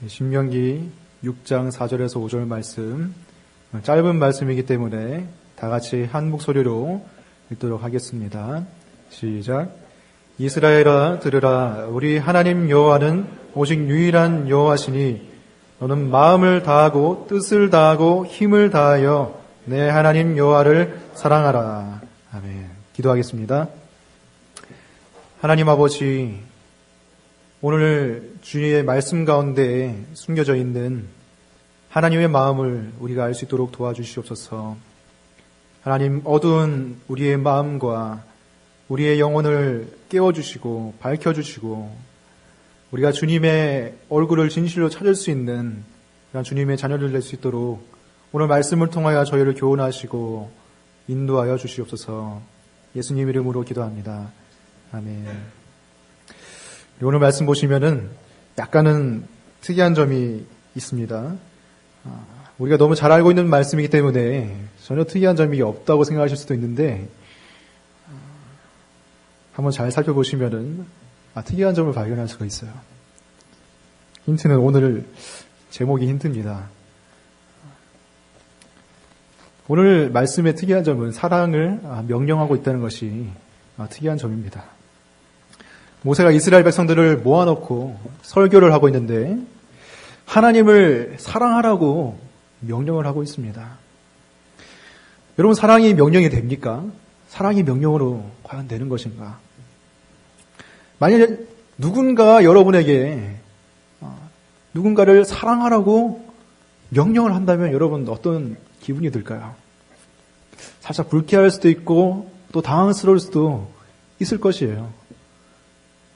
신명기 6장 4절에서 5절 말씀, 짧은 말씀이기 때문에 다 같이 한 목소리로 읽도록 하겠습니다. 시작. 이스라엘아 들으라. 우리 하나님 여호와는 오직 유일한 여호와시니 너는 마음을 다하고 뜻을 다하고 힘을 다하여 내 하나님 여호와를 사랑하라. 아멘. 기도하겠습니다. 하나님 아버지, 오늘 주의 말씀 가운데 숨겨져 있는 하나님의 마음을 우리가 알 수 있도록 도와주시옵소서. 하나님, 어두운 우리의 마음과 우리의 영혼을 깨워주시고 밝혀주시고 우리가 주님의 얼굴을 진실로 찾을 수 있는 그런 주님의 자녀를 될 수 있도록 오늘 말씀을 통하여 저희를 교훈하시고 인도하여 주시옵소서. 예수님 이름으로 기도합니다. 아멘. 오늘 말씀 보시면은 약간은 특이한 점이 있습니다. 우리가 너무 잘 알고 있는 말씀이기 때문에 전혀 특이한 점이 없다고 생각하실 수도 있는데 한번 잘 살펴보시면은 특이한 점을 발견할 수가 있어요. 힌트는 오늘 제목이 힌트입니다. 오늘 말씀의 특이한 점은 사랑을 명령하고 있다는 것이 특이한 점입니다. 모세가 이스라엘 백성들을 모아놓고 설교를 하고 있는데 하나님을 사랑하라고 명령을 하고 있습니다. 여러분, 사랑이 명령이 됩니까? 사랑이 명령으로 과연 되는 것인가? 만약에 누군가 여러분에게 누군가를 사랑하라고 명령을 한다면 여러분 어떤 기분이 들까요? 살짝 불쾌할 수도 있고 또 당황스러울 수도 있을 것이에요.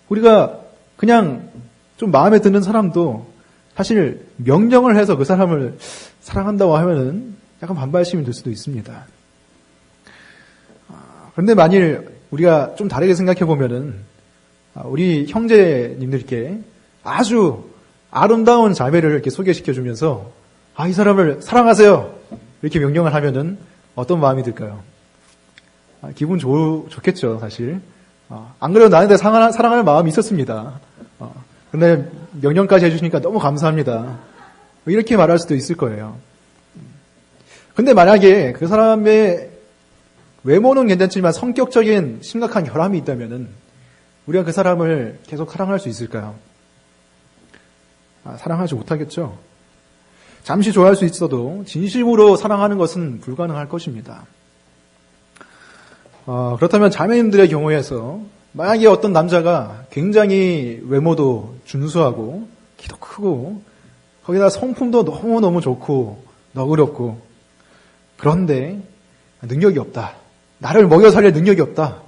우리가 그냥 좀 마음에 드는 사람도 사실 명령을 해서 그 사람을 사랑한다고 하면은 약간 반발심이 들 수도 있습니다. 그런데 만일 우리가 좀 다르게 생각해 보면은 우리 형제님들께 아주 아름다운 자매를 이렇게 소개시켜 주면서 이 사람을 사랑하세요 이렇게 명령을 하면은 어떤 마음이 들까요? 기분 좋겠죠, 사실. 안 그래도 나한테 사랑할 마음이 있었습니다. 근데 명령까지 해주시니까 너무 감사합니다. 이렇게 말할 수도 있을 거예요. 근데 만약에 그 사람의 외모는 괜찮지만 성격적인 심각한 결함이 있다면은 우리가 그 사람을 계속 사랑할 수 있을까요? 사랑하지 못하겠죠. 잠시 좋아할 수 있어도 진심으로 사랑하는 것은 불가능할 것입니다. 그렇다면 자매님들의 경우에서 만약에 어떤 남자가 굉장히 외모도 준수하고 키도 크고 거기다 성품도 너무너무 좋고 너그럽고 그런데 능력이 없다. 나를 먹여 살릴 능력이 없다.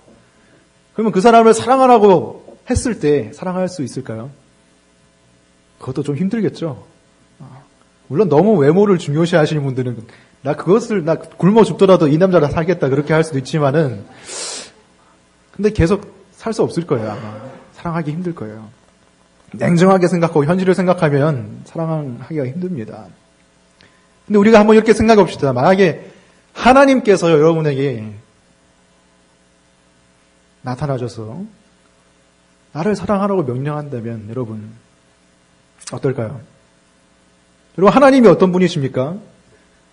그러면 그 사람을 사랑하라고 했을 때 사랑할 수 있을까요? 그것도 좀 힘들겠죠. 물론 너무 외모를 중요시 하시는 분들은 나 굶어 죽더라도 이 남자랑 살겠다 그렇게 할 수도 있지만은 근데 계속 살 수 없을 거예요. 아마. 사랑하기 힘들 거예요. 냉정하게 생각하고 현실을 생각하면 사랑하기가 힘듭니다. 근데 우리가 한번 이렇게 생각해 봅시다. 만약에 하나님께서 여러분에게 나타나셔서 나를 사랑하라고 명령한다면 여러분 어떨까요? 여러분, 하나님이 어떤 분이십니까?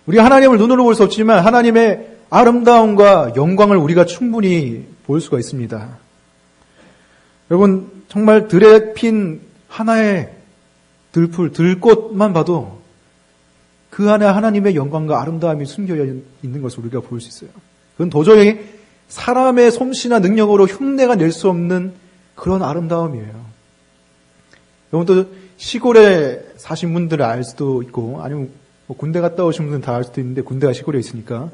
우리가 하나님을 눈으로 볼 수 없지만 하나님의 아름다움과 영광을 우리가 충분히 볼 수가 있습니다. 여러분, 정말 들에 핀 하나의 들꽃만 봐도 그 안에 하나님의 영광과 아름다움이 숨겨 있는 것을 우리가 볼 수 있어요. 그건 도저히 사람의 솜씨나 능력으로 흉내가 낼 수 없는 그런 아름다움이에요. 여러분도 시골에 사신 분들은 알 수도 있고 아니면 군대 갔다 오신 분들은 다 알 수도 있는데 군대가 시골에 있으니까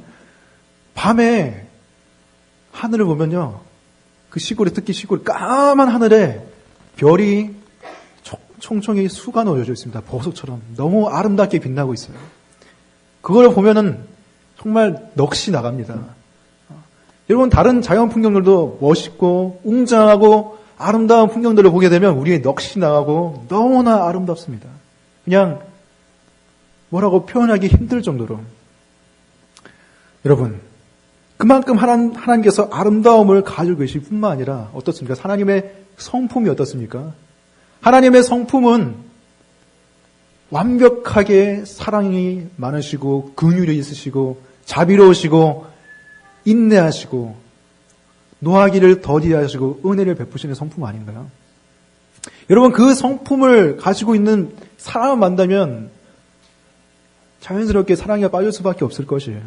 밤에 하늘을 보면요. 그 시골에 특히 시골 까만 하늘에 별이 총총히 수가 놓여져 있습니다. 보석처럼 너무 아름답게 빛나고 있어요. 그걸 보면은 정말 넋이 나갑니다. 여러분 다른 자연 풍경들도 멋있고 웅장하고 아름다운 풍경들을 보게 되면 우리의 넋이 나가고 너무나 아름답습니다. 그냥 뭐라고 표현하기 힘들 정도로. 여러분, 그만큼 하나님께서 아름다움을 가지고 계실 뿐만 아니라 어떻습니까? 하나님의 성품이 어떻습니까? 하나님의 성품은 완벽하게 사랑이 많으시고 긍휼이 있으시고 자비로우시고 인내하시고 노하기를 더디하시고 은혜를 베푸시는 성품 아닌가요? 여러분, 그 성품을 가지고 있는 사람을 만나면 자연스럽게 사랑에 빠질 수밖에 없을 것이에요.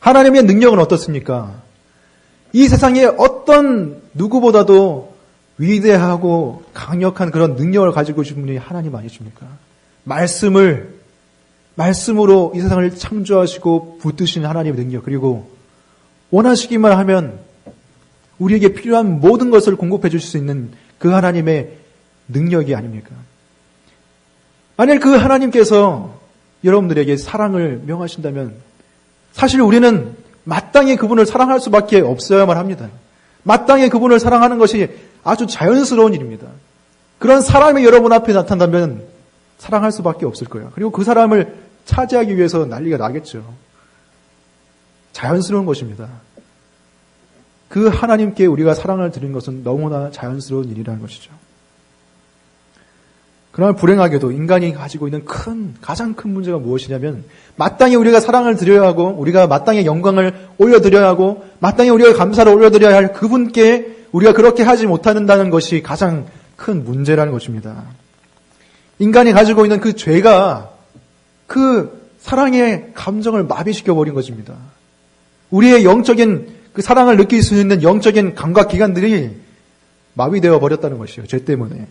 하나님의 능력은 어떻습니까? 이 세상에 어떤 누구보다도 위대하고 강력한 그런 능력을 가지고 계신 분이 하나님 아니십니까? 말씀으로 이 세상을 창조하시고 붙드신 하나님의 능력, 그리고 원하시기만 하면 우리에게 필요한 모든 것을 공급해 주실 수 있는 그 하나님의 능력이 아닙니까? 만약 그 하나님께서 여러분들에게 사랑을 명하신다면 사실 우리는 마땅히 그분을 사랑할 수밖에 없어야만 합니다. 마땅히 그분을 사랑하는 것이 아주 자연스러운 일입니다. 그런 사람이 여러분 앞에 나타난다면 사랑할 수밖에 없을 거예요. 그리고 그 사람을 차지하기 위해서 난리가 나겠죠. 자연스러운 것입니다. 그 하나님께 우리가 사랑을 드리는 것은 너무나 자연스러운 일이라는 것이죠. 그러나 불행하게도 인간이 가지고 있는 가장 큰 문제가 무엇이냐면 마땅히 우리가 사랑을 드려야 하고 우리가 마땅히 영광을 올려드려야 하고 마땅히 우리가 감사를 올려드려야 할 그분께 우리가 그렇게 하지 못한다는 것이 가장 큰 문제라는 것입니다. 인간이 가지고 있는 그 죄가 그 사랑의 감정을 마비시켜버린 것입니다. 우리의 영적인 그 사랑을 느낄 수 있는 영적인 감각기관들이 마비되어 버렸다는 것이에요. 죄 때문에.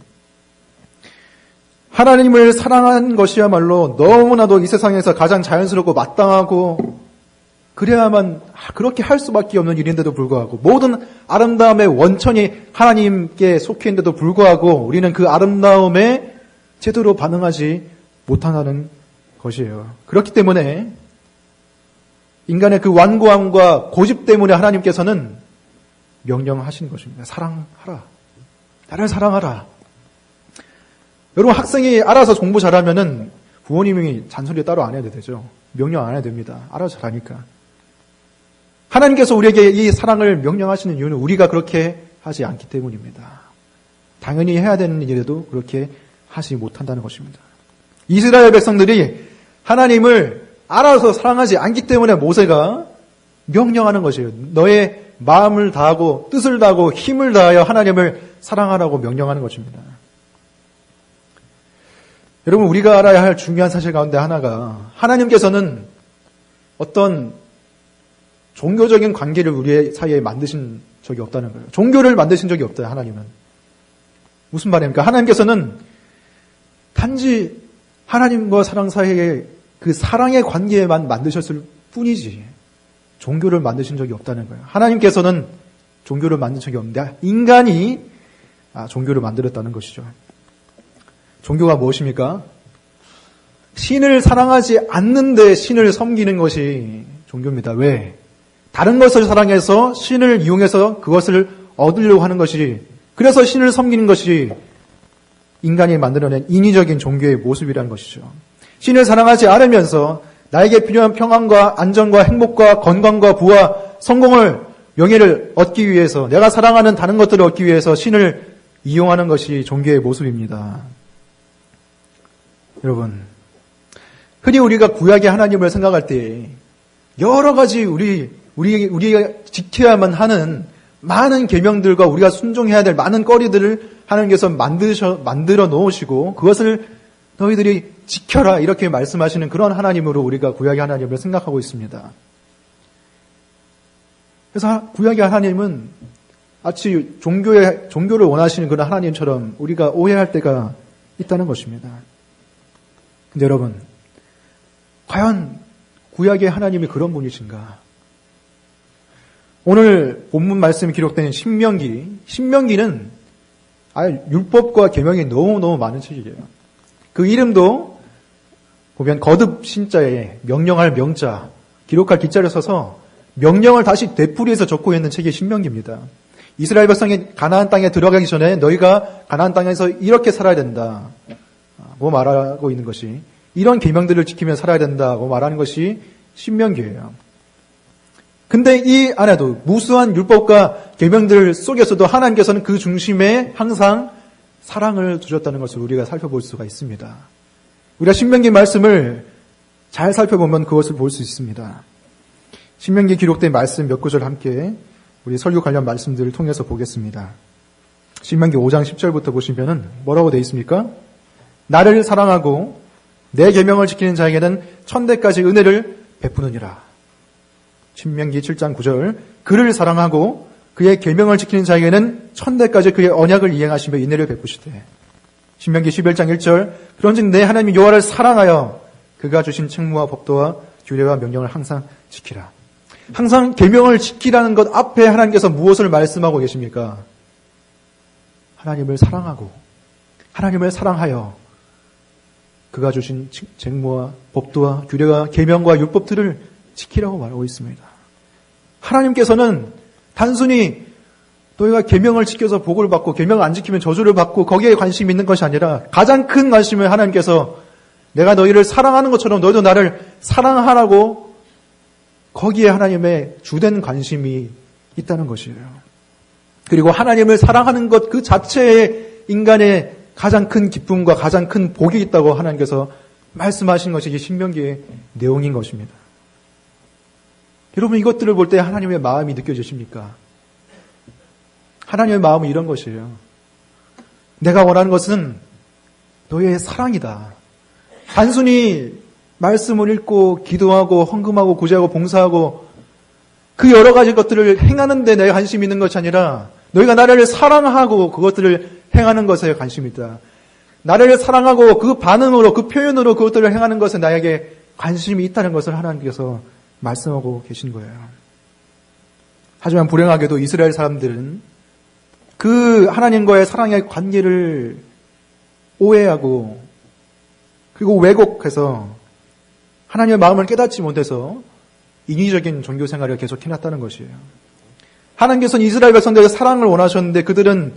하나님을 사랑한 것이야말로 너무나도 이 세상에서 가장 자연스럽고 마땅하고 그래야만 그렇게 할 수밖에 없는 일인데도 불구하고 모든 아름다움의 원천이 하나님께 속해 있는데도 불구하고 우리는 그 아름다움에 제대로 반응하지 못한다는 것이에요. 그렇기 때문에 인간의 그 완고함과 고집 때문에 하나님께서는 명령하신 것입니다. 사랑하라. 나를 사랑하라. 여러분, 학생이 알아서 공부 잘하면은 부모님이 잔소리 따로 안 해도 되죠. 명령 안 해도 됩니다. 알아서 잘하니까. 하나님께서 우리에게 이 사랑을 명령하시는 이유는 우리가 그렇게 하지 않기 때문입니다. 당연히 해야 되는 일에도 그렇게 하지 못한다는 것입니다. 이스라엘 백성들이 하나님을 알아서 사랑하지 않기 때문에 모세가 명령하는 것이에요. 너의 마음을 다하고 뜻을 다하고 힘을 다하여 하나님을 사랑하라고 명령하는 것입니다. 여러분, 우리가 알아야 할 중요한 사실 가운데 하나가 하나님께서는 어떤 종교적인 관계를 우리 사이에 만드신 적이 없다는 거예요. 종교를 만드신 적이 없어요, 하나님은. 무슨 말입니까? 하나님께서는 단지 하나님과 사랑 사이에 그 사랑의 관계만 만드셨을 뿐이지 종교를 만드신 적이 없다는 거예요. 하나님께서는 종교를 만든 적이 없는데 인간이 종교를 만들었다는 것이죠. 종교가 무엇입니까? 신을 사랑하지 않는데 신을 섬기는 것이 종교입니다. 왜? 다른 것을 사랑해서 신을 이용해서 그것을 얻으려고 하는 것이, 그래서 신을 섬기는 것이 인간이 만들어낸 인위적인 종교의 모습이라는 것이죠. 신을 사랑하지 않으면서 나에게 필요한 평안과 안정과 행복과 건강과 부와 성공을, 명예를 얻기 위해서, 내가 사랑하는 다른 것들을 얻기 위해서 신을 이용하는 것이 종교의 모습입니다. 여러분, 흔히 우리가 구약의 하나님을 생각할 때 여러 가지 우리가 지켜야만 하는 많은 계명들과 우리가 순종해야 될 많은 거리들을 하나님께서 만들어 놓으시고 그것을 너희들이 지켜라 이렇게 말씀하시는 그런 하나님으로 우리가 구약의 하나님을 생각하고 있습니다. 그래서 구약의 하나님은 마치 종교를 원하시는 그런 하나님처럼 우리가 오해할 때가 있다는 것입니다. 근데 여러분, 과연 구약의 하나님이 그런 분이신가? 오늘 본문 말씀이 기록된 신명기는 율법과 계명이 너무너무 많은 책이에요. 그 이름도 보면 거듭 신자에 명령할 명자, 기록할 기자를 써서 명령을 다시 되풀이해서 적고 있는 책이 신명기입니다. 이스라엘 백성이 가나안 땅에 들어가기 전에 너희가 가나안 땅에서 이렇게 살아야 된다. 뭐 말하고 있는 것이, 이런 계명들을 지키며 살아야 된다고 말하는 것이 신명기예요. 근데 이 안에도 무수한 율법과 계명들 속에서도 하나님께서는 그 중심에 항상 사랑을 두셨다는 것을 우리가 살펴볼 수가 있습니다. 우리가 신명기 말씀을 잘 살펴보면 그것을 볼 수 있습니다. 신명기에 기록된 말씀 몇 구절 함께 우리 설교 관련 말씀들을 통해서 보겠습니다. 신명기 5장 10절부터 보시면은 뭐라고 되어 있습니까? 나를 사랑하고 내 계명을 지키는 자에게는 천대까지 은혜를 베푸느니라. 신명기 7장 9절 그를 사랑하고 그의 계명을 지키는 자에게는 천대까지 그의 언약을 이행하시며 은혜를 베푸시되. 신명기 11장 1절 그런즉 내 하나님 여호와를 사랑하여 그가 주신 책무와 법도와 규례와 명령을 항상 지키라. 항상 계명을 지키라는 것 앞에 하나님께서 무엇을 말씀하고 계십니까? 하나님을 사랑하고 하나님을 사랑하여 그가 주신 책무와 법도와 규례와 계명과 율법들을 지키라고 말하고 있습니다. 하나님께서는 단순히 너희가 계명을 지켜서 복을 받고 계명을 안 지키면 저주를 받고 거기에 관심이 있는 것이 아니라 가장 큰 관심을 하나님께서 내가 너희를 사랑하는 것처럼 너희도 나를 사랑하라고 거기에 하나님의 주된 관심이 있다는 것이에요. 그리고 하나님을 사랑하는 것 그 자체에 인간의 가장 큰 기쁨과 가장 큰 복이 있다고 하나님께서 말씀하신 것이 신명기의 내용인 것입니다. 여러분 이것들을 볼 때 하나님의 마음이 느껴지십니까? 하나님의 마음은 이런 것이에요. 내가 원하는 것은 너희의 사랑이다. 단순히 말씀을 읽고 기도하고 헌금하고 구제하고 봉사하고 그 여러 가지 것들을 행하는 데 내가 관심이 있는 것이 아니라 너희가 나를 사랑하고 그것들을 행하는 것에 관심이 있다. 나를 사랑하고 그 반응으로 그 표현으로 그것들을 행하는 것에 나에게 관심이 있다는 것을 하나님께서 말씀하고 계신 거예요. 하지만 불행하게도 이스라엘 사람들은 그 하나님과의 사랑의 관계를 오해하고 그리고 왜곡해서 하나님의 마음을 깨닫지 못해서 인위적인 종교 생활을 계속 해놨다는 것이에요. 하나님께서는 이스라엘 백성들의 사랑을 원하셨는데 그들은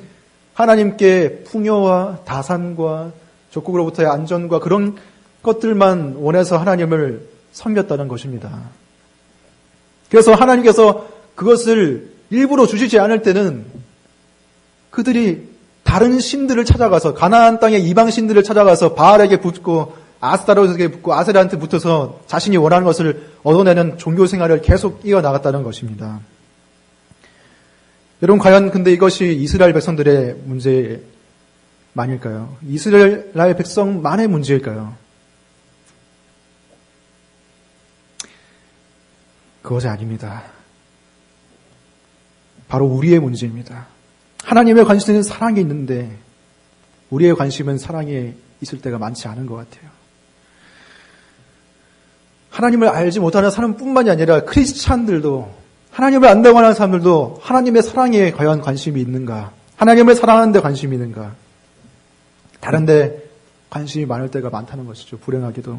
하나님께 풍요와 다산과 적국으로부터의 안전과 그런 것들만 원해서 하나님을 섬겼다는 것입니다. 그래서 하나님께서 그것을 일부러 주시지 않을 때는 그들이 다른 신들을 찾아가서 가나안 땅의 이방 신들을 찾아가서 바알에게 붙고 아스타롯에게 붙고 아세라한테 붙어서 자신이 원하는 것을 얻어내는 종교 생활을 계속 이어나갔다는 것입니다. 여러분 과연 근데 이것이 이스라엘 백성들의 문제만일까요? 이스라엘 백성만의 문제일까요? 그것이 아닙니다. 바로 우리의 문제입니다. 하나님의 관심은 사랑에 있는데 우리의 관심은 사랑에 있을 때가 많지 않은 것 같아요. 하나님을 알지 못하는 사람뿐만이 아니라 크리스찬들도 하나님을 안다고 하는 사람들도 하나님의 사랑에 과연 관심이 있는가? 하나님을 사랑하는 데 관심이 있는가? 다른 데 관심이 많을 때가 많다는 것이죠. 불행하게도.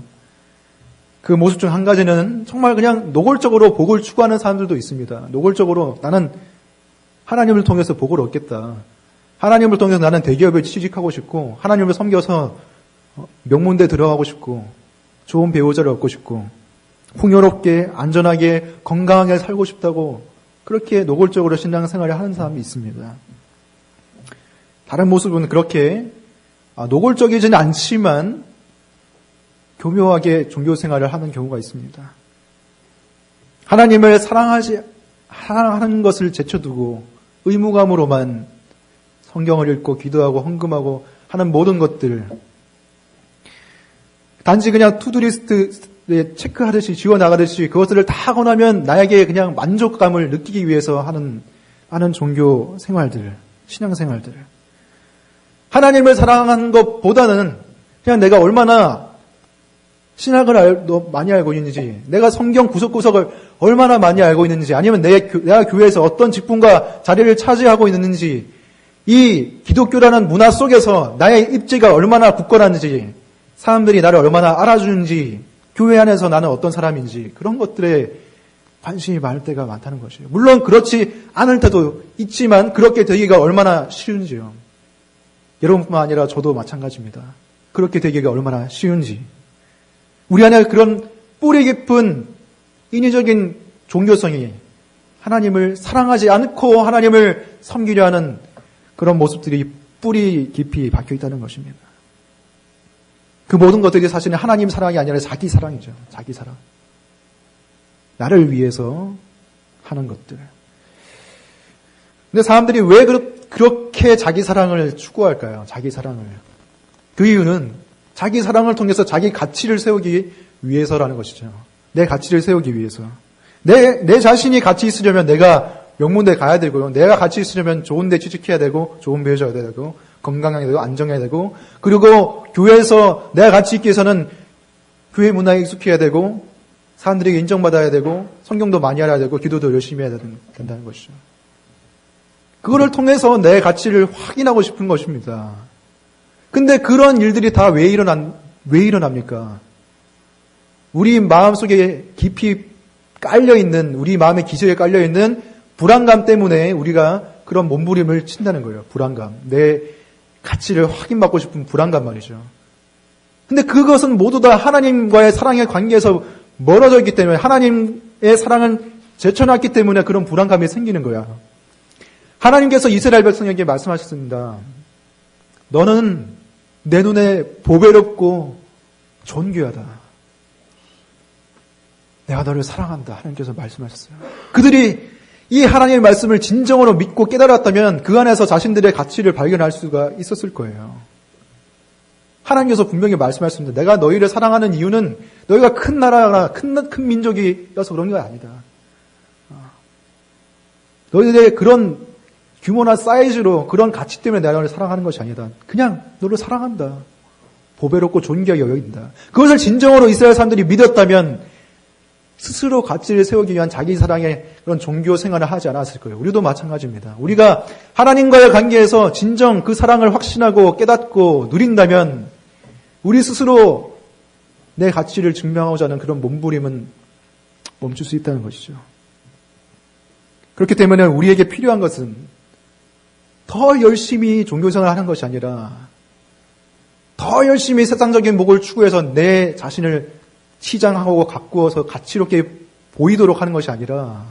그 모습 중 한 가지는 정말 그냥 노골적으로 복을 추구하는 사람들도 있습니다. 노골적으로 나는 하나님을 통해서 복을 얻겠다. 하나님을 통해서 나는 대기업에 취직하고 싶고 하나님을 섬겨서 명문대 들어가고 싶고 좋은 배우자를 얻고 싶고 풍요롭게 안전하게 건강하게 살고 싶다고 그렇게 노골적으로 신앙생활을 하는 사람이 있습니다. 다른 모습은 그렇게 노골적이지는 않지만 교묘하게 종교생활을 하는 경우가 있습니다. 하나님을 사랑하는 것을 제쳐두고 의무감으로만 성경을 읽고 기도하고 헌금하고 하는 모든 것들 단지 그냥 투두리스트에 체크하듯이 지워나가듯이 그것들을 다 하고 나면 나에게 그냥 만족감을 느끼기 위해서 하는 종교 생활들, 신앙생활들. 하나님을 사랑하는 것보다는 그냥 내가 얼마나 신학을 많이 알고 있는지, 내가 성경 구석구석을 얼마나 많이 알고 있는지, 아니면 내가 교회에서 어떤 직분과 자리를 차지하고 있는지, 이 기독교라는 문화 속에서 나의 입지가 얼마나 굳건한지, 사람들이 나를 얼마나 알아주는지, 교회 안에서 나는 어떤 사람인지, 그런 것들에 관심이 많을 때가 많다는 것이에요. 물론 그렇지 않을 때도 있지만 그렇게 되기가 얼마나 쉬운지요. 여러분뿐만 아니라 저도 마찬가지입니다. 그렇게 되기가 얼마나 쉬운지. 우리 안에 그런 뿌리 깊은 인위적인 종교성이 하나님을 사랑하지 않고 하나님을 섬기려 하는 그런 모습들이 뿌리 깊이 박혀 있다는 것입니다. 그 모든 것들이 사실은 하나님 사랑이 아니라 자기 사랑이죠. 자기 사랑. 나를 위해서 하는 것들. 근데 사람들이 왜 그렇게 자기 사랑을 추구할까요? 자기 사랑을. 그 이유는 자기 사랑을 통해서 자기 가치를 세우기 위해서라는 것이죠. 내 가치를 세우기 위해서. 내 자신이 가치 있으려면 내가 명문대 가야 되고요. 내가 가치 있으려면 좋은 데 취직해야 되고, 좋은 배우자가 되고, 건강해야 되고, 안정해야 되고, 그리고 교회에서 내가 가치 있기 위해서는 교회 문화에 익숙해야 되고, 사람들에게 인정받아야 되고, 성경도 많이 알아야 되고, 기도도 열심히 해야 된다는 것이죠. 그거를 통해서 내 가치를 확인하고 싶은 것입니다. 근데 그런 일들이 다 왜 일어납니까? 우리 마음속에 깊이 깔려있는, 우리 마음의 기저에 깔려있는 불안감 때문에 우리가 그런 몸부림을 친다는 거예요. 불안감. 내 가치를 확인받고 싶은 불안감 말이죠. 근데 그것은 모두 다 하나님과의 사랑의 관계에서 멀어져 있기 때문에, 하나님의 사랑은 제쳐놨기 때문에 그런 불안감이 생기는 거야. 하나님께서 이스라엘 백성에게 말씀하셨습니다. 너는 내 눈에 보배롭고 존귀하다. 내가 너를 사랑한다. 하나님께서 말씀하셨어요. 그들이 이 하나님의 말씀을 진정으로 믿고 깨달았다면 그 안에서 자신들의 가치를 발견할 수가 있었을 거예요. 하나님께서 분명히 말씀하셨습니다. 내가 너희를 사랑하는 이유는 너희가 큰 나라나 큰 민족이어서 그런 게 아니다. 너희들의 그런 규모나 사이즈로 그런 가치 때문에 내가 너를 사랑하는 것이 아니다. 그냥 너를 사랑한다. 보배롭고 존귀하게 여긴다. 그것을 진정으로 이스라엘 사람들이 믿었다면 스스로 가치를 세우기 위한 자기 사랑의 그런 종교 생활을 하지 않았을 거예요. 우리도 마찬가지입니다. 우리가 하나님과의 관계에서 진정 그 사랑을 확신하고 깨닫고 누린다면 우리 스스로 내 가치를 증명하고자 하는 그런 몸부림은 멈출 수 있다는 것이죠. 그렇기 때문에 우리에게 필요한 것은 더 열심히 종교생활을 하는 것이 아니라 더 열심히 세상적인 목을 추구해서 내 자신을 치장하고 가꾸어서 가치롭게 보이도록 하는 것이 아니라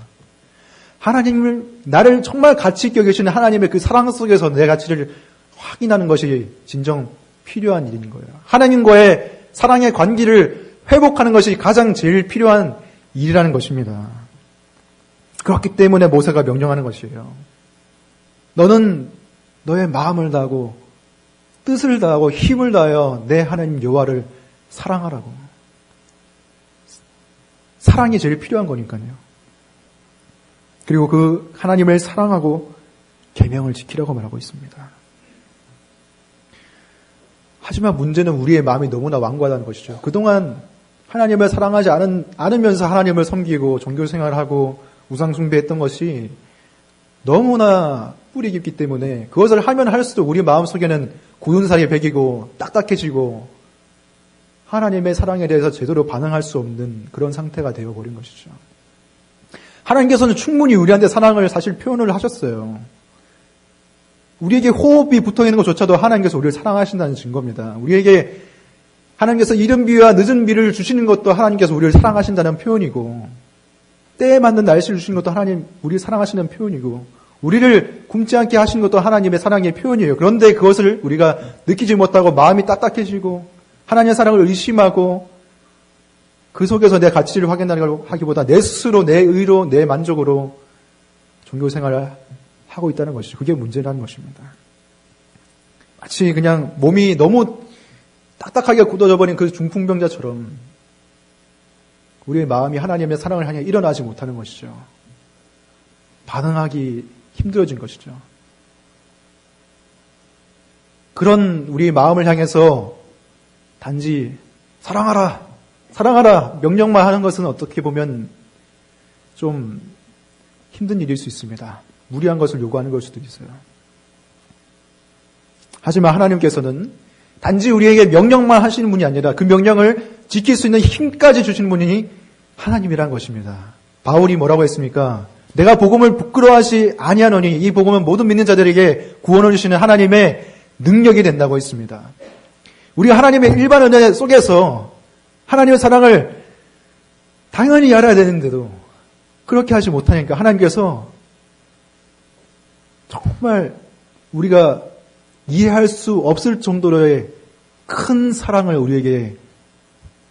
하나님을, 나를 정말 가치 있게 여기시는 하나님의 그 사랑 속에서 내 가치를 확인하는 것이 진정 필요한 일인 거예요. 하나님과의 사랑의 관계를 회복하는 것이 가장 제일 필요한 일이라는 것입니다. 그렇기 때문에 모세가 명령하는 것이에요. 너는 너의 마음을 다하고 뜻을 다하고 힘을 다하여 내 하나님 여호와를 사랑하라고. 사랑이 제일 필요한 거니까요. 그리고 그 하나님을 사랑하고 계명을 지키라고 말하고 있습니다. 하지만 문제는 우리의 마음이 너무나 완고하다는 것이죠. 그동안 하나님을 사랑하지 않으면서 하나님을 섬기고 종교생활을 하고 우상숭배했던 것이 너무나 뿌리 깊기 때문에 그것을 하면 할수록 우리 마음속에는 굳은 살이 배기고 딱딱해지고 하나님의 사랑에 대해서 제대로 반응할 수 없는 그런 상태가 되어버린 것이죠. 하나님께서는 충분히 우리한테 사랑을 사실 표현을 하셨어요. 우리에게 호흡이 붙어있는 것조차도 하나님께서 우리를 사랑하신다는 증거입니다. 우리에게 하나님께서 이른 비와 늦은 비를 주시는 것도 하나님께서 우리를 사랑하신다는 표현이고 때에 맞는 날씨를 주시는 것도 하나님 우리를 사랑하시는 표현이고 우리를 굶지 않게 하시는 것도 하나님의 사랑의 표현이에요. 그런데 그것을 우리가 느끼지 못하고 마음이 딱딱해지고 하나님의 사랑을 의심하고 그 속에서 내 가치를 확인하려고 하기보다 내 스스로 내 의로 내 만족으로 종교생활을 하고 있다는 것이죠. 그게 문제라는 것입니다. 마치 그냥 몸이 너무 딱딱하게 굳어져 버린 그 중풍병자처럼 우리의 마음이 하나님의 사랑을 향해 일어나지 못하는 것이죠. 반응하기 힘들어진 것이죠. 그런 우리의 마음을 향해서 단지 사랑하라, 사랑하라 명령만 하는 것은 어떻게 보면 좀 힘든 일일 수 있습니다. 무리한 것을 요구하는 걸 수도 있어요. 하지만 하나님께서는 단지 우리에게 명령만 하시는 분이 아니라 그 명령을 지킬 수 있는 힘까지 주시는 분이 하나님이란 것입니다. 바울이 뭐라고 했습니까? 내가 복음을 부끄러워하지 아니하노니 이 복음은 모든 믿는 자들에게 구원을 주시는 하나님의 능력이 된다고 했습니다. 우리가 하나님의 일반 은혜 속에서 하나님의 사랑을 당연히 알아야 되는데도 그렇게 하지 못하니까 하나님께서 정말 우리가 이해할 수 없을 정도로의 큰 사랑을 우리에게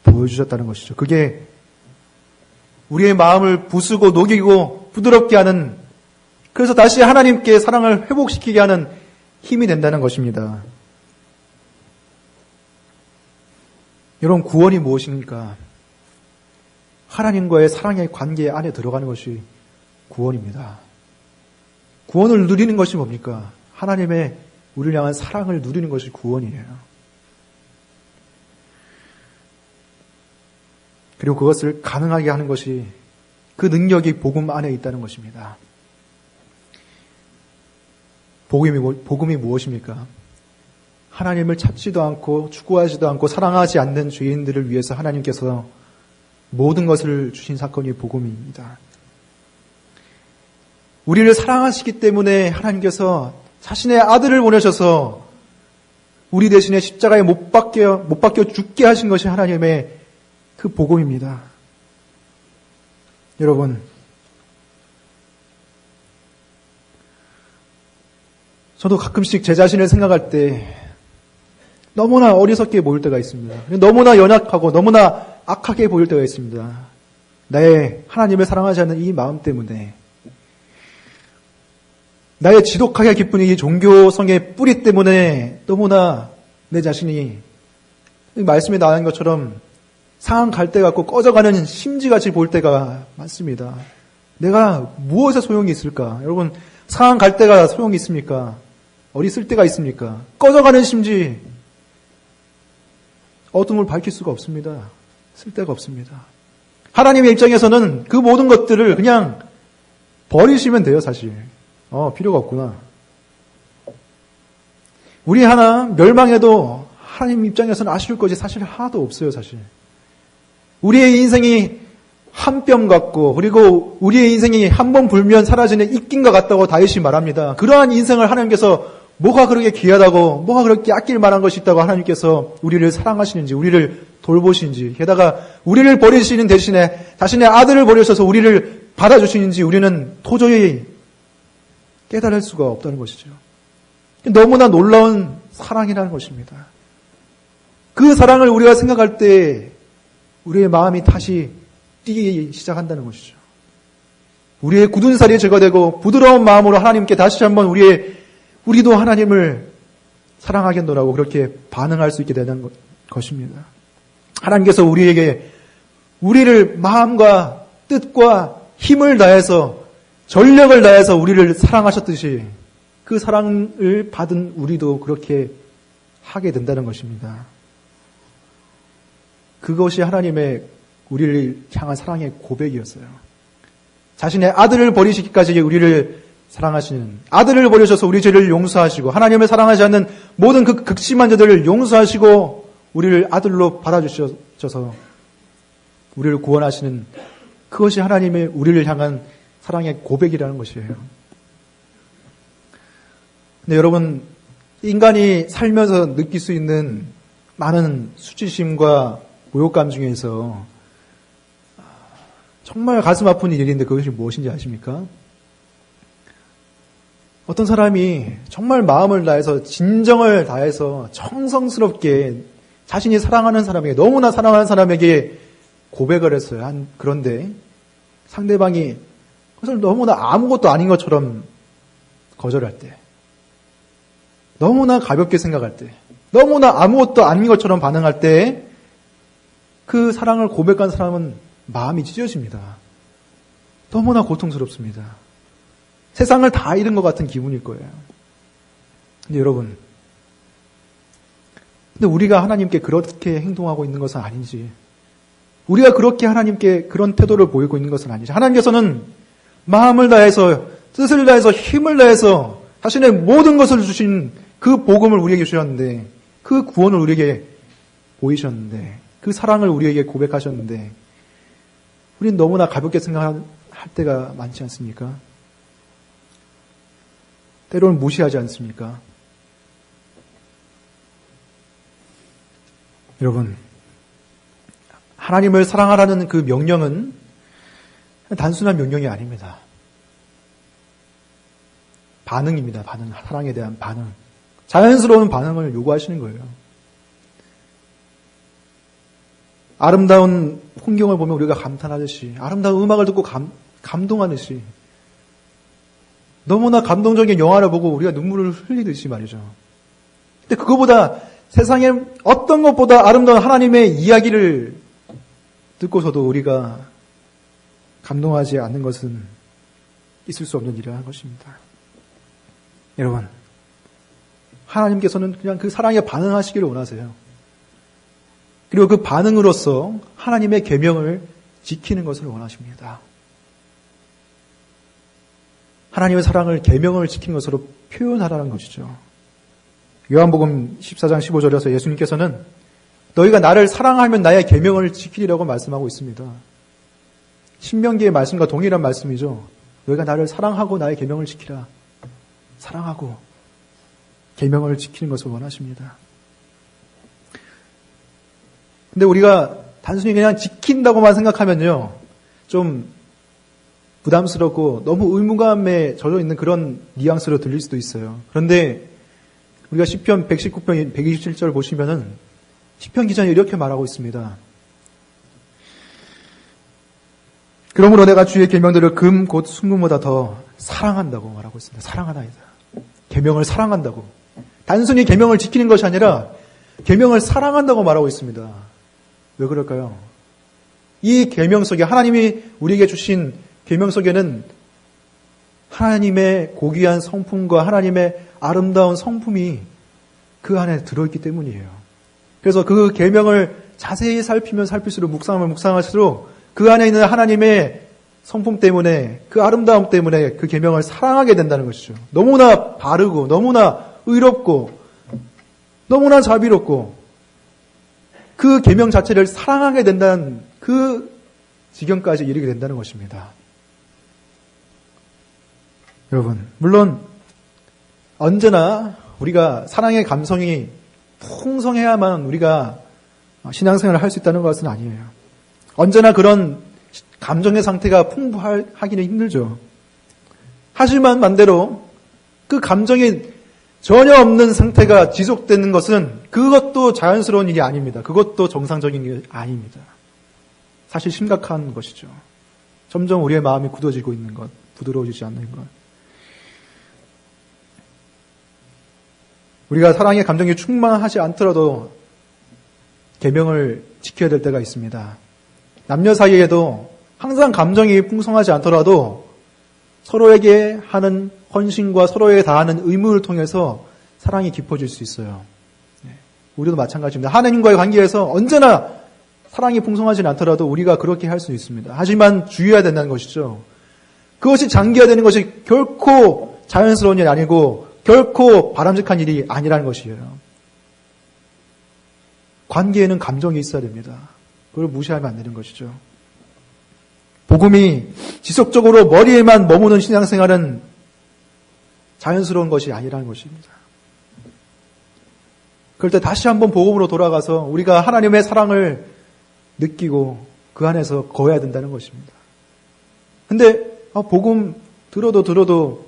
보여주셨다는 것이죠. 그게 우리의 마음을 부수고 녹이고 부드럽게 하는, 그래서 다시 하나님께 사랑을 회복시키게 하는 힘이 된다는 것입니다. 여러분, 구원이 무엇입니까? 하나님과의 사랑의 관계 안에 들어가는 것이 구원입니다. 구원을 누리는 것이 뭡니까? 하나님의 우리를 향한 사랑을 누리는 것이 구원이에요. 그리고 그것을 가능하게 하는 것이, 그 능력이 복음 안에 있다는 것입니다. 복음이 무엇입니까? 하나님을 찾지도 않고 추구하지도 않고 사랑하지 않는 죄인들을 위해서 하나님께서 모든 것을 주신 사건이 복음입니다. 우리를 사랑하시기 때문에 하나님께서 자신의 아들을 보내셔서 우리 대신에 십자가에 못 박혀 죽게 하신 것이 하나님의 그 복음입니다. 여러분, 저도 가끔씩 제 자신을 생각할 때 너무나 어리석게 보일 때가 있습니다. 너무나 연약하고 너무나 악하게 보일 때가 있습니다. 나의 하나님을 사랑하지 않는 이 마음 때문에, 나의 지독하게 깊은 이 종교성의 뿌리 때문에 너무나 내 자신이 말씀에 나온 것처럼 상한 갈대 같고 꺼져가는 심지같이 보일 때가 많습니다. 내가 무엇에 소용이 있을까? 여러분, 상한 갈대가 소용이 있습니까? 어디 쓸 데가 있습니까? 꺼져가는 심지, 어둠을 밝힐 수가 없습니다. 쓸 데가 없습니다. 하나님의 입장에서는 그 모든 것들을 그냥 버리시면 돼요, 사실. 필요가 없구나. 우리 하나 멸망해도 하나님 입장에서는 아쉬울 것이 사실 하나도 없어요, 사실. 우리의 인생이 한 뼘 같고, 그리고 우리의 인생이 한 번 불면 사라지는 입김과 같다고 다윗이 말합니다. 그러한 인생을 하나님께서 뭐가 그렇게 귀하다고, 뭐가 그렇게 아낄 만한 것이 있다고 하나님께서 우리를 사랑하시는지, 우리를 돌보시는지, 게다가 우리를 버리시는 대신에 자신의 아들을 버리셔서 우리를 받아주시는지 우리는 도저히 깨달을 수가 없다는 것이죠. 너무나 놀라운 사랑이라는 것입니다. 그 사랑을 우리가 생각할 때 우리의 마음이 다시 뛰기 시작한다는 것이죠. 우리의 굳은 살이 제거되고 부드러운 마음으로 하나님께 다시 한번 우리도 하나님을 사랑하겠노라고 그렇게 반응할 수 있게 되는 것입니다. 하나님께서 우리를 마음과 뜻과 힘을 다해서, 전력을 다해서 우리를 사랑하셨듯이 그 사랑을 받은 우리도 그렇게 하게 된다는 것입니다. 그것이 하나님의 우리를 향한 사랑의 고백이었어요. 자신의 아들을 버리시기까지 우리를 사랑하시는, 아들을 버리셔서 우리 죄를 용서하시고 하나님을 사랑하지 않는 모든 그 극심한 자들을 용서하시고 우리를 아들로 받아주셔서 우리를 구원하시는, 그것이 하나님의 우리를 향한 사랑의 고백이라는 것이에요. 근데 여러분, 인간이 살면서 느낄 수 있는 많은 수치심과 모욕감 중에서 정말 가슴 아픈 일인데 그것이 무엇인지 아십니까? 어떤 사람이 정말 마음을 다해서, 진정을 다해서 정성스럽게 자신이 사랑하는 사람에게, 너무나 사랑하는 사람에게 고백을 했어요. 그런데 상대방이 그것을 너무나 아무것도 아닌 것처럼 거절할 때, 너무나 가볍게 생각할 때, 너무나 아무것도 아닌 것처럼 반응할 때, 그 사랑을 고백한 사람은 마음이 찢어집니다. 너무나 고통스럽습니다. 세상을 다 잃은 것 같은 기분일 거예요. 근데 여러분, 우리가 하나님께 그렇게 행동하고 있는 것은 아닌지, 우리가 그렇게 하나님께 그런 태도를 보이고 있는 것은 아닌지, 하나님께서는 마음을 다해서, 뜻을 다해서, 힘을 다해서 자신의 모든 것을 주신 그 복음을 우리에게 주셨는데, 그 구원을 우리에게 보이셨는데, 그 사랑을 우리에게 고백하셨는데, 우리는 너무나 가볍게 생각할 때가 많지 않습니까? 때로는 무시하지 않습니까? 여러분, 하나님을 사랑하라는 그 명령은 단순한 명령이 아닙니다. 반응입니다. 반응. 사랑에 대한 반응. 자연스러운 반응을 요구하시는 거예요. 아름다운 풍경을 보면 우리가 감탄하듯이, 아름다운 음악을 듣고 감동하듯이, 너무나 감동적인 영화를 보고 우리가 눈물을 흘리듯이 말이죠. 근데 그거보다 세상에 어떤 것보다 아름다운 하나님의 이야기를 듣고서도 우리가 감동하지 않는 것은 있을 수 없는 일이라는 것입니다. 여러분, 하나님께서는 그냥 그 사랑에 반응하시기를 원하세요. 그리고 그 반응으로써 하나님의 계명을 지키는 것을 원하십니다. 하나님의 사랑을 계명을 지키는 것으로 표현하라는 것이죠. 요한복음 14장 15절에서 예수님께서는 너희가 나를 사랑하면 나의 계명을 지키리라고 말씀하고 있습니다. 신명기의 말씀과 동일한 말씀이죠. 너희가 나를 사랑하고 나의 계명을 지키라. 사랑하고 계명을 지키는 것을 원하십니다. 근데 우리가 단순히 그냥 지킨다고만 생각하면요, 좀 부담스럽고 너무 의무감에 젖어 있는 그런 뉘앙스로 들릴 수도 있어요. 그런데 우리가 시편 119편 127절 보시면은 시편 기자는 이렇게 말하고 있습니다. 그러므로 내가 주의 계명들을 금 곧 순금보다 더 사랑한다고 말하고 있습니다. 사랑하나이다. 계명을 사랑한다고. 단순히 계명을 지키는 것이 아니라 계명을 사랑한다고 말하고 있습니다. 왜 그럴까요? 이 계명 속에, 하나님이 우리에게 주신 계명 속에는 하나님의 고귀한 성품과 하나님의 아름다운 성품이 그 안에 들어있기 때문이에요. 그래서 그 계명을 자세히 살피면 살필수록, 묵상하면 묵상할수록 그 안에 있는 하나님의 성품 때문에, 그 아름다움 때문에 그 계명을 사랑하게 된다는 것이죠. 너무나 바르고 너무나 의롭고 너무나 자비롭고 그 계명 자체를 사랑하게 된다는 그 지경까지 이르게 된다는 것입니다. 여러분, 물론 언제나 우리가 사랑의 감성이 풍성해야만 우리가 신앙생활을 할 수 있다는 것은 아니에요. 언제나 그런 감정의 상태가 풍부하기는 힘들죠. 하지만 반대로 그 감정이 전혀 없는 상태가 지속되는 것은 그것도 자연스러운 일이 아닙니다. 그것도 정상적인 일이 아닙니다. 사실 심각한 것이죠. 점점 우리의 마음이 굳어지고 있는 것, 부드러워지지 않는 것. 우리가 사랑의 감정이 충만하지 않더라도 계명을 지켜야 될 때가 있습니다. 남녀 사이에도 항상 감정이 풍성하지 않더라도 서로에게 하는 헌신과 서로에게 다하는 의무를 통해서 사랑이 깊어질 수 있어요. 우리도 마찬가지입니다. 하나님과의 관계에서 언제나 사랑이 풍성하지 않더라도 우리가 그렇게 할 수 있습니다. 하지만 주의해야 된다는 것이죠. 그것이 장기화되는 것이 결코 자연스러운 일이 아니고 결코 바람직한 일이 아니라는 것이에요. 관계에는 감정이 있어야 됩니다. 그걸 무시하면 안 되는 것이죠. 복음이 지속적으로 머리에만 머무는 신앙생활은 자연스러운 것이 아니라는 것입니다. 그럴 때 다시 한번 복음으로 돌아가서 우리가 하나님의 사랑을 느끼고 그 안에서 거해야 된다는 것입니다. 근데 복음 들어도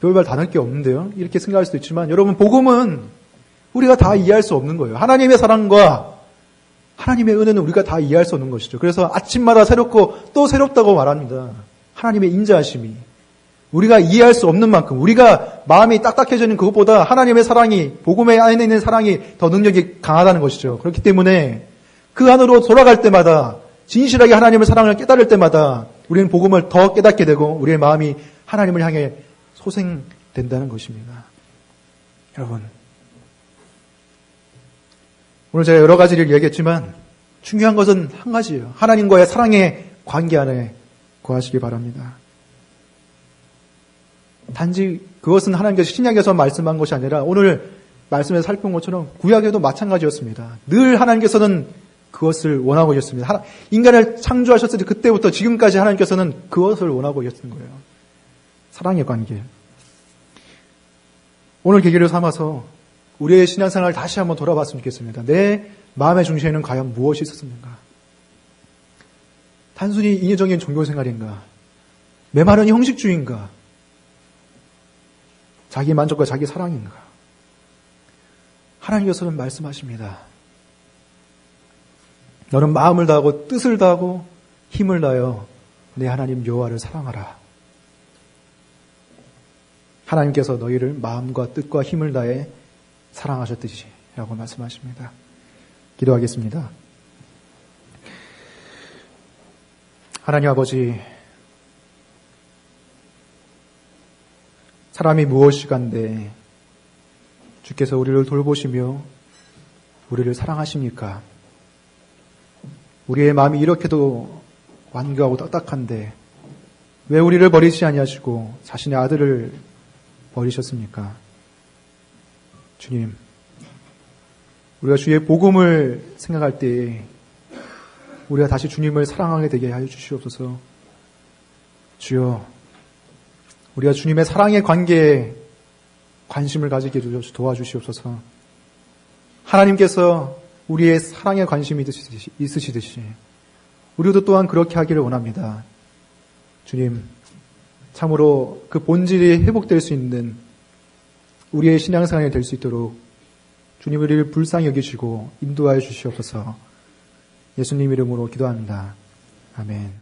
별말 다를 게 없는데요? 이렇게 생각할 수도 있지만 여러분, 복음은 우리가 다 이해할 수 없는 거예요. 하나님의 사랑과 하나님의 은혜는 우리가 다 이해할 수 없는 것이죠. 그래서 아침마다 새롭고 또 새롭다고 말합니다. 하나님의 인자하심이. 우리가 이해할 수 없는 만큼, 우리가 마음이 딱딱해지는 그것보다 하나님의 사랑이, 복음의 안에 있는 사랑이 더 능력이 강하다는 것이죠. 그렇기 때문에 그 안으로 돌아갈 때마다, 진실하게 하나님의 사랑을 깨달을 때마다 우리는 복음을 더 깨닫게 되고 우리의 마음이 하나님을 향해 소생된다는 것입니다. 여러분, 오늘 제가 여러 가지를 얘기했지만 중요한 것은 한 가지예요. 하나님과의 사랑의 관계 안에 거하시기 바랍니다. 단지 그것은 하나님께서 신약에서 말씀한 것이 아니라 오늘 말씀에서 살펴본 것처럼 구약에도 마찬가지였습니다. 늘 하나님께서는 그것을 원하고 계셨습니다. 인간을 창조하셨을 때 그때부터 지금까지 하나님께서는 그것을 원하고 계셨던 거예요. 사랑의 관계. 오늘 계기를 삼아서 우리의 신앙생활을 다시 한번 돌아봤으면 좋겠습니다. 내 마음의 중심에는 과연 무엇이 있었습니까? 단순히 인위적인 종교생활인가? 메마른 형식주의인가? 자기 만족과 자기 사랑인가? 하나님께서는 말씀하십니다. 너는 마음을 다하고 뜻을 다하고 힘을 다하여 내 하나님 여호와를 사랑하라. 하나님께서 너희를 마음과 뜻과 힘을 다해 사랑하셨듯이 라고 말씀하십니다. 기도하겠습니다. 하나님 아버지, 사람이 무엇이간데 주께서 우리를 돌보시며 우리를 사랑하십니까? 우리의 마음이 이렇게도 완고하고 딱딱한데 왜 우리를 버리지 아니하시고 자신의 아들을 버리셨습니까? 주님, 우리가 주의 복음을 생각할 때에 우리가 다시 주님을 사랑하게 되게 하여 주시옵소서. 주여, 우리가 주님의 사랑의 관계에 관심을 가지게 도와주시옵소서. 하나님께서 우리의 사랑에 관심이 있으시듯이 우리도 또한 그렇게 하기를 원합니다. 주님, 참으로 그 본질이 회복될 수 있는 우리의 신앙생활이 될 수 있도록 주님 우리를 불쌍히 여기시고 인도하여 주시옵소서. 예수님 이름으로 기도합니다. 아멘.